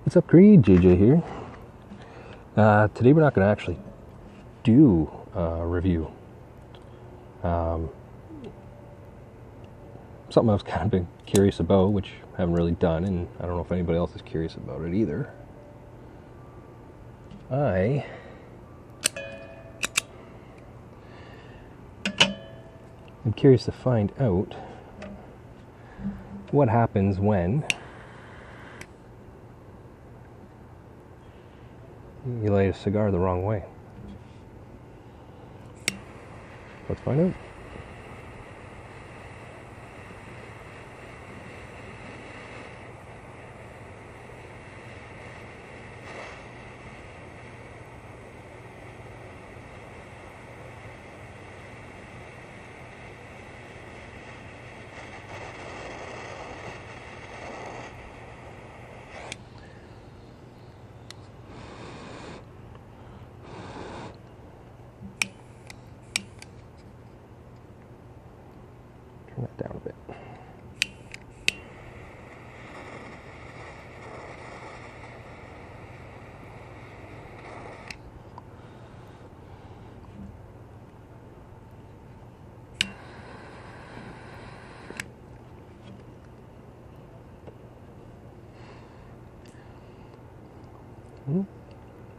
What's up, Creed? JJ here. Today we're not going to actually do a review. Something I've kind of been curious about, which I haven't really done, and I don't know if anybody else is curious about it either. I am curious to find out what happens when you light a cigar the wrong way. Let's find out. Turn that down a bit.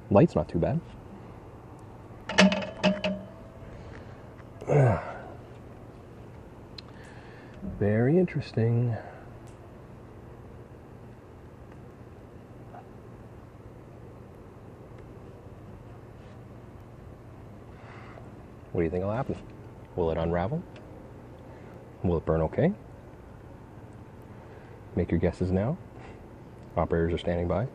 Light's not too bad. Very interesting. What do you think will happen? Will it unravel? Will it burn okay? Make your guesses now. Operators are standing by.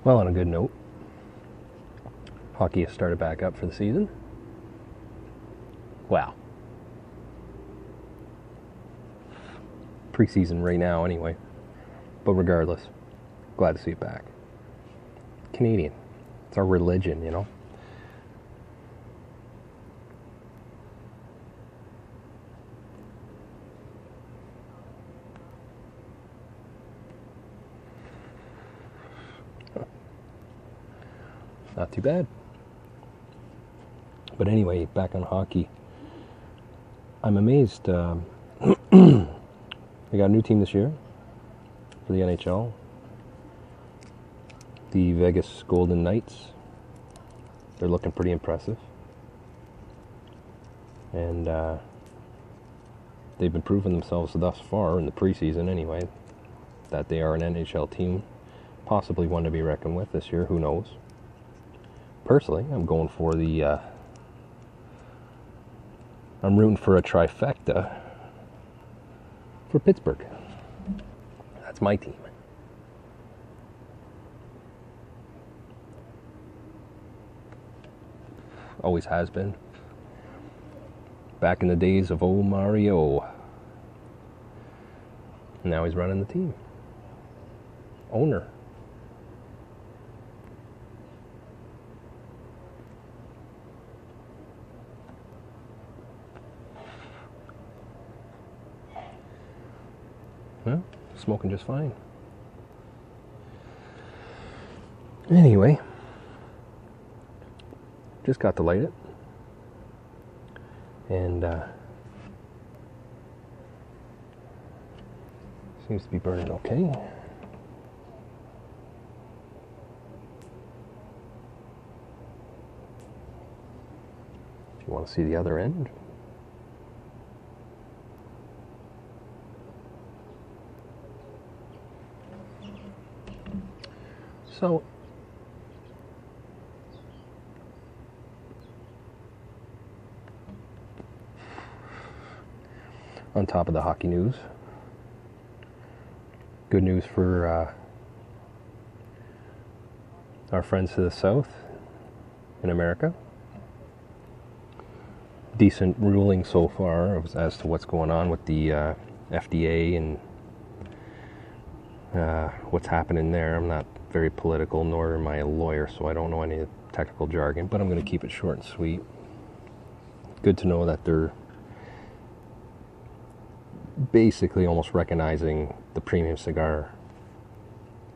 Well, on a good note, hockey has started back up for the season. Wow. Preseason right now anyway. But regardless, glad to see it back. Canadian. It's our religion, you know. Not too bad. But anyway, back on hockey. I'm amazed. They got a new team this year for the NHL. The Vegas Golden Knights. They're looking pretty impressive. And they've been proving themselves thus far in the preseason anyway, that they are an NHL team, possibly one to be reckoned with this year, who knows. Personally, I'm going for the, I'm rooting for a trifecta for Pittsburgh. That's my team. Always has been. Back in the days of old Mario. Now he's running the team. Owner. Well, smoking just fine. Anyway, just got to light it, and seems to be burning okay. If you want to see the other end. So, on top of the hockey news, good news for our friends to the south in America. Decent ruling so far as to what's going on with the FDA and what's happening there. I'm not very political, nor am I a lawyer, so I don't know any technical jargon, but I'm going to keep it short and sweet. Good to know that they're basically almost recognizing the premium cigar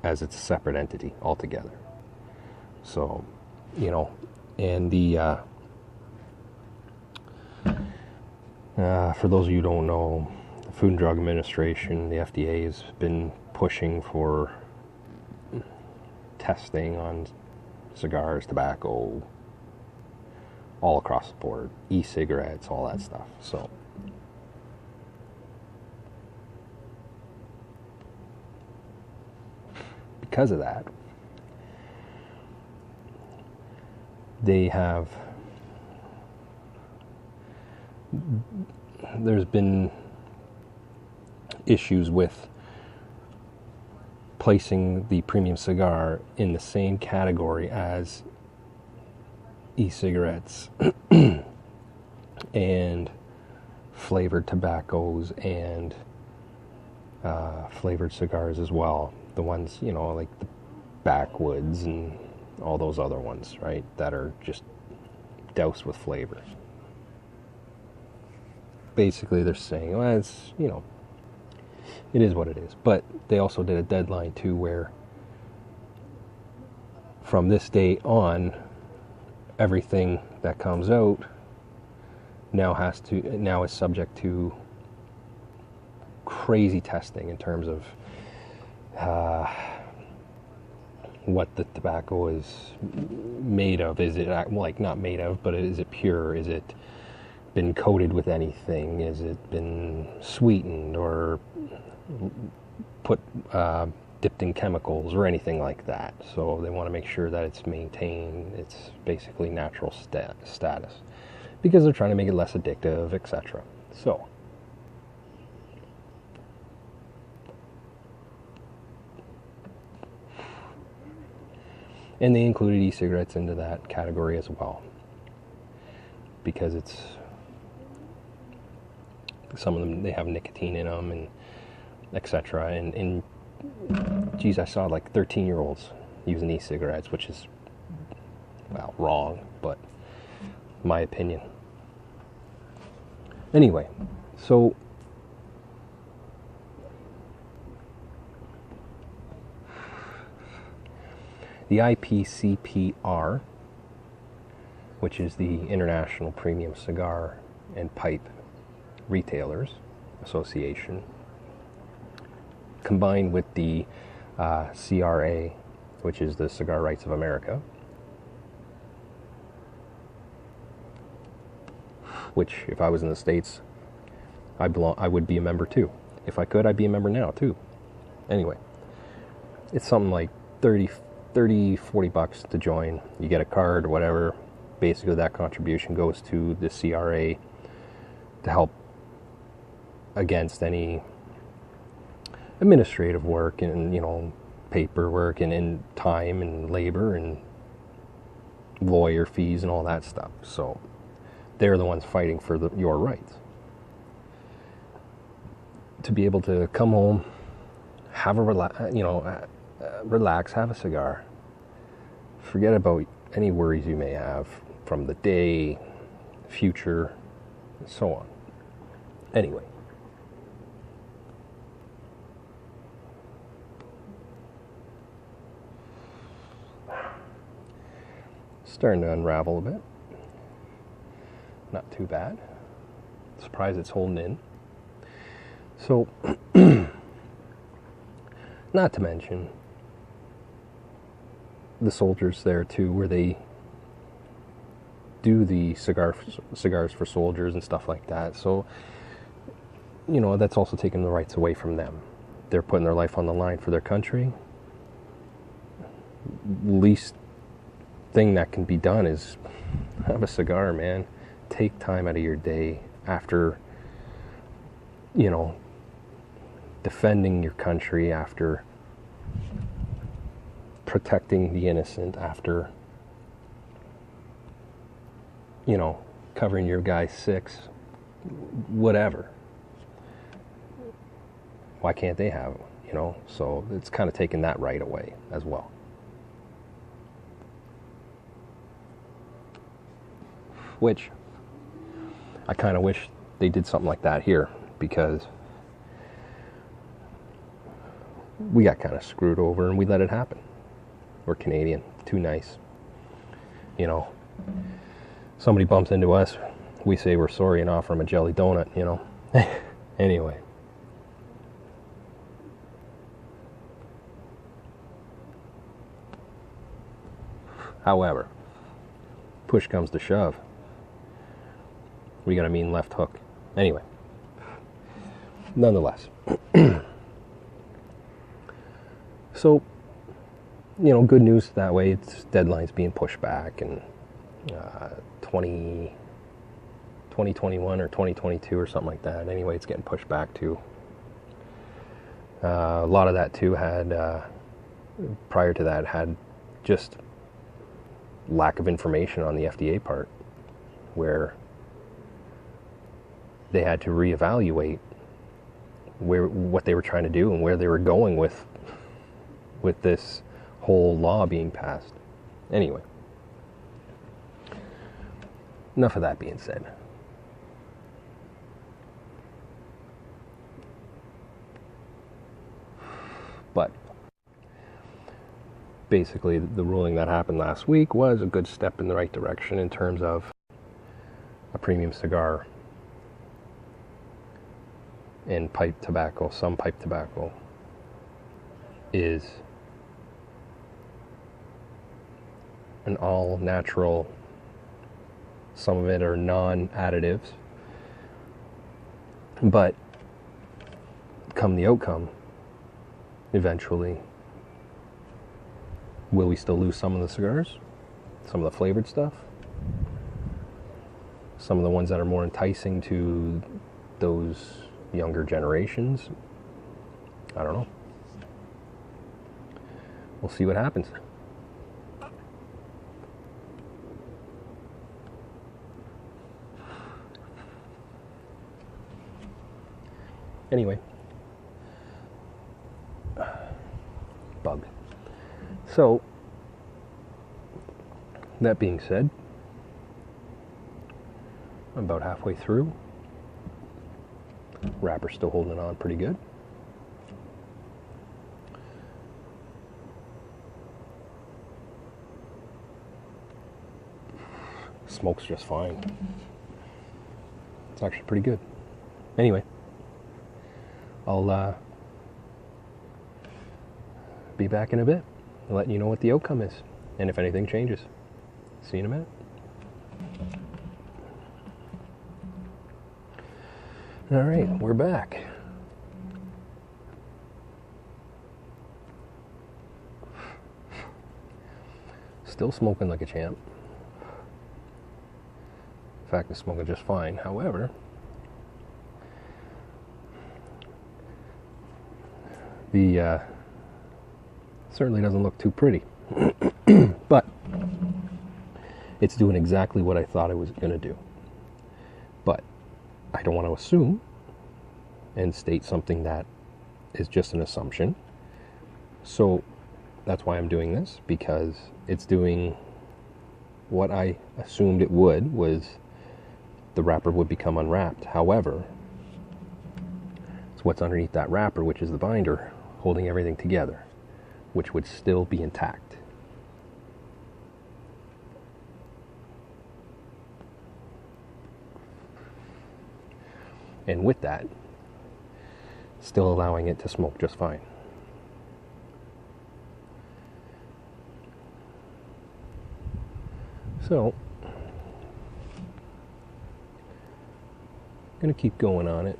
as its separate entity altogether. So, you know, and the for those of you who don't know, the Food and Drug Administration, the FDA, has been pushing for testing on cigars, tobacco, all across the board, e-cigarettes, all that stuff. So because of that, there's been issues with placing the premium cigar in the same category as e-cigarettes and flavored tobaccos and flavored cigars as well. The ones, you know, like the backwoods and all those other ones, right, that are just doused with flavor. Basically, they're saying, well, it's, you know, it is what it is. But they also did a deadline too, where from this date on, everything that comes out now is subject to crazy testing in terms of what the tobacco is made of. Is it, like, not made of, but is it pure? Is it been coated with anything? Is it been sweetened or put dipped in chemicals or anything like that? So they want to make sure that it's maintained its basically natural status, because they're trying to make it less addictive, etc. So and they included e-cigarettes into that category as well, because it's, some of them, they have nicotine in them and etc. And geez, I saw like 13-year-olds using e-cigarettes, which is, well, wrong, but my opinion. Anyway, so the IPCPR, which is the International Premium Cigar and Pipe Retailers Association, combined with the CRA, which is the Cigar Rights of America, which, if I was in the States, I would be a member too. If I could, I'd be a member now too. Anyway, it's something like 30, 40 bucks to join. You get a card or whatever. Basically, that contribution goes to the CRA to help against any administrative work and, you know, paperwork and time and labor and lawyer fees and all that stuff. So they're the ones fighting for your rights. To be able to come home, have a relax, have a cigar, forget about any worries you may have from the day, future, and so on. Anyway, starting to unravel a bit. Not too bad. Surprised it's holding in. So, not to mention the soldiers there too, where they do the cigars for soldiers and stuff like that. So, you know, that's also taking the rights away from them. They're putting their life on the line for their country. Least thing that can be done is have a cigar, man. Take time out of your day after, you know, defending your country, after protecting the innocent, after, you know, covering your guy's six, whatever. Why can't they have it? You know, so it's kind of taken that right away as well. Which I kind of wish they did something like that here, because we got kind of screwed over and we let it happen. We're Canadian, too nice. You know, somebody bumps into us, we say we're sorry and offer them a jelly donut, you know. Anyway. However, push comes to shove, we got a mean left hook. Anyway, nonetheless. So, you know, good news that way. It's deadlines being pushed back, and 2021 or 2022 or something like that. Anyway, it's getting pushed back too. A lot of that too had, prior to that, had just lack of information on the FDA part, where they had to reevaluate what they were trying to do and where they were going with this whole law being passed. Anyway, enough of that being said. But basically, the ruling that happened last week was a good step in the right direction in terms of a premium cigar and pipe tobacco. Some pipe tobacco is an all natural, some of it are non-additives, but come the outcome, eventually, will we still lose some of the cigars, some of the flavored stuff, some of the ones that are more enticing to those younger generations? I don't know. We'll see what happens. Anyway, bug. So, that being said, I'm about halfway through. Wrapper's still holding on pretty good. Smoke's just fine. It's actually pretty good. Anyway, I'll be back in a bit, letting you know what the outcome is, and if anything changes. See you in a minute. All right, we're back. Still smoking like a champ. In fact, I'm smoking just fine. However, the certainly doesn't look too pretty. But it's doing exactly what I thought it was going to do. But I don't want to assume and state something that is just an assumption. So that's why I'm doing this, because it's doing what I assumed it would, was the wrapper would become unwrapped. However, it's what's underneath that wrapper, which is the binder, holding everything together, which would still be intact. And with that, still allowing it to smoke just fine. So, I'm going to keep going on it.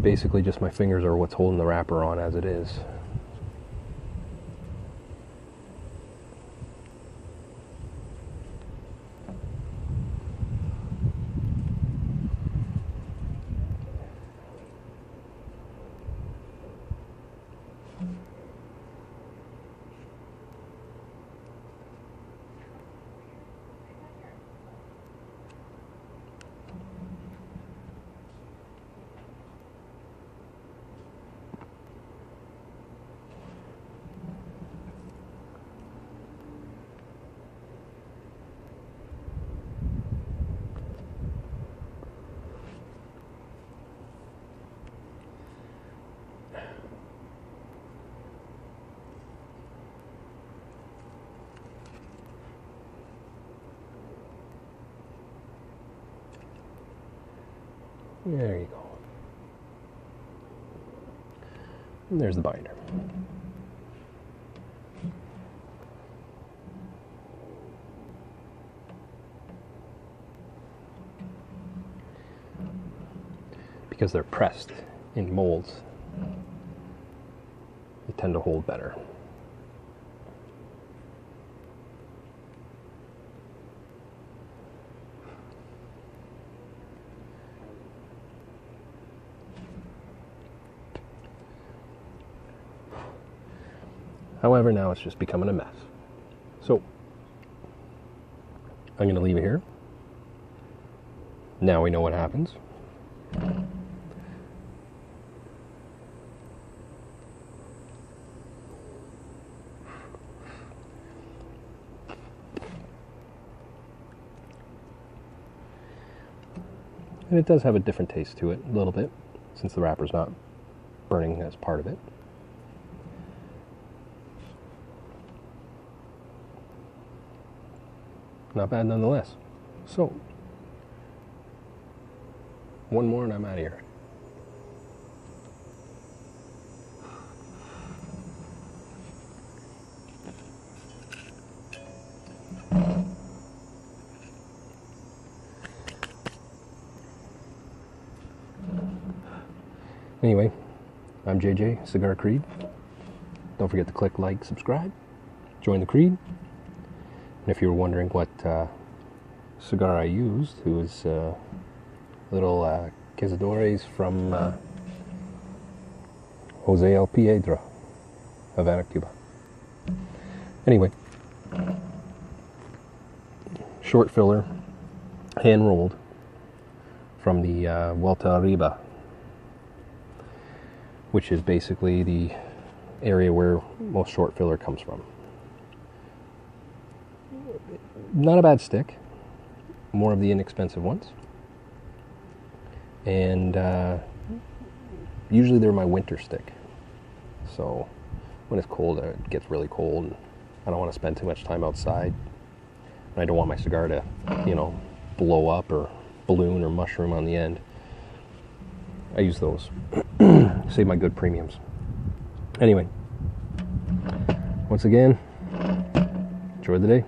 Basically, just my fingers are what's holding the wrapper on as it is. There you go. And there's the binder. Because they're pressed in molds, they tend to hold better. However, now it's just becoming a mess. So, I'm going to leave it here. Now we know what happens. And it does have a different taste to it, a little bit, since the wrapper's not burning as part of it. Not bad nonetheless. So, one more and I'm out of here. Anyway, I'm JJ, Cigar Creed. Don't forget to click like, subscribe, join the Creed. And if you were wondering what cigar I used, it was little Cazadores from Jose El Piedra, Havana, Cuba. Anyway, short filler, hand rolled from the Vuelta Arriba, which is basically the area where most short filler comes from. Not a bad stick, more of the inexpensive ones. And usually they're my winter stick. So when it's cold, it gets really cold, and I don't want to spend too much time outside. And I don't want my cigar to, blow up or balloon or mushroom on the end. I use those. Save my good premiums. Anyway, once again, enjoy the day.